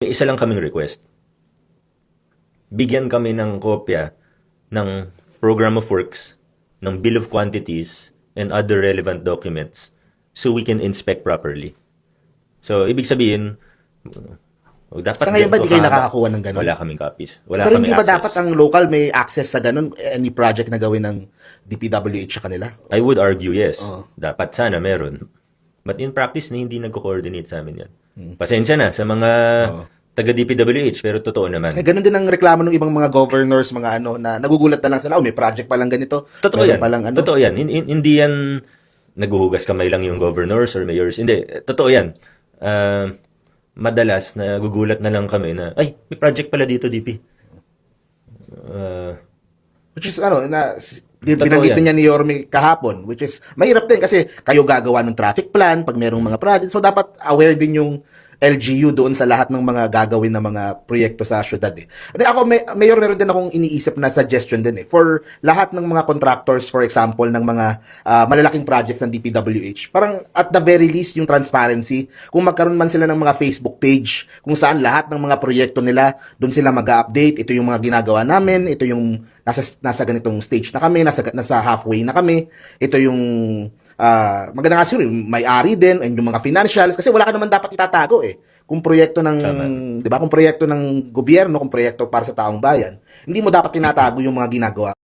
May isa lang kaming request. Bigyan kami ng kopya ng Program of Works, ng Bill of Quantities, and other relevant documents so we can inspect properly. So, ibig sabihin, dapat Sa ngayon ba di kayo kahaba. nakakakuha ng ganun? Wala kaming copies. Wala Pero kaming hindi ba access. dapat ang local may access sa ganun? Any project na gawin ng DPWH sa kanila? I would argue yes. Oo. Dapat sana meron. But in practice, hindi nagko-coordinate sa amin yan. Pasensya na sa mga taga-DPWH, pero totoo naman. Eh, ganun din ang reklamo ng ibang mga governors, mga ano, na nagugulat na lang sila, may project pa lang ganito. Totoo meron yan. Pa lang, ano. Totoo yan. Hindi yan naghuhugas kamay lang yung governors or mayors. Hindi. Totoo yan. Madalas, nagugulat na lang kami na, ay, may project pala dito, DP. Which is, ano, Totoo binanggit yan. niya ni Yorme kahapon, which is, mahirap din kasi kayo gagawa ng traffic plan pag merong mga project. So, dapat aware din yung LGU doon sa lahat ng mga gagawin na mga proyekto sa syudad eh. At ako, Mayor, meron din akong iniisip na suggestion din eh. For lahat ng mga contractors, for example, ng mga malalaking projects ng DPWH, parang at the very least, yung transparency, kung magkaroon man sila ng mga Facebook page, kung saan lahat ng mga proyekto nila, doon sila mag-update, ito yung mga ginagawa namin, ito yung nasa ganitong stage na kami, nasa halfway na kami, ito yung maganda nga siguro yung may-ari din and yung mga financials kasi wala ka naman dapat itatago eh. Kung proyekto ng, 'di ba? Kung proyekto ng gobyerno, kung proyekto para sa taong bayan, hindi mo dapat tinatago yung mga ginagawa.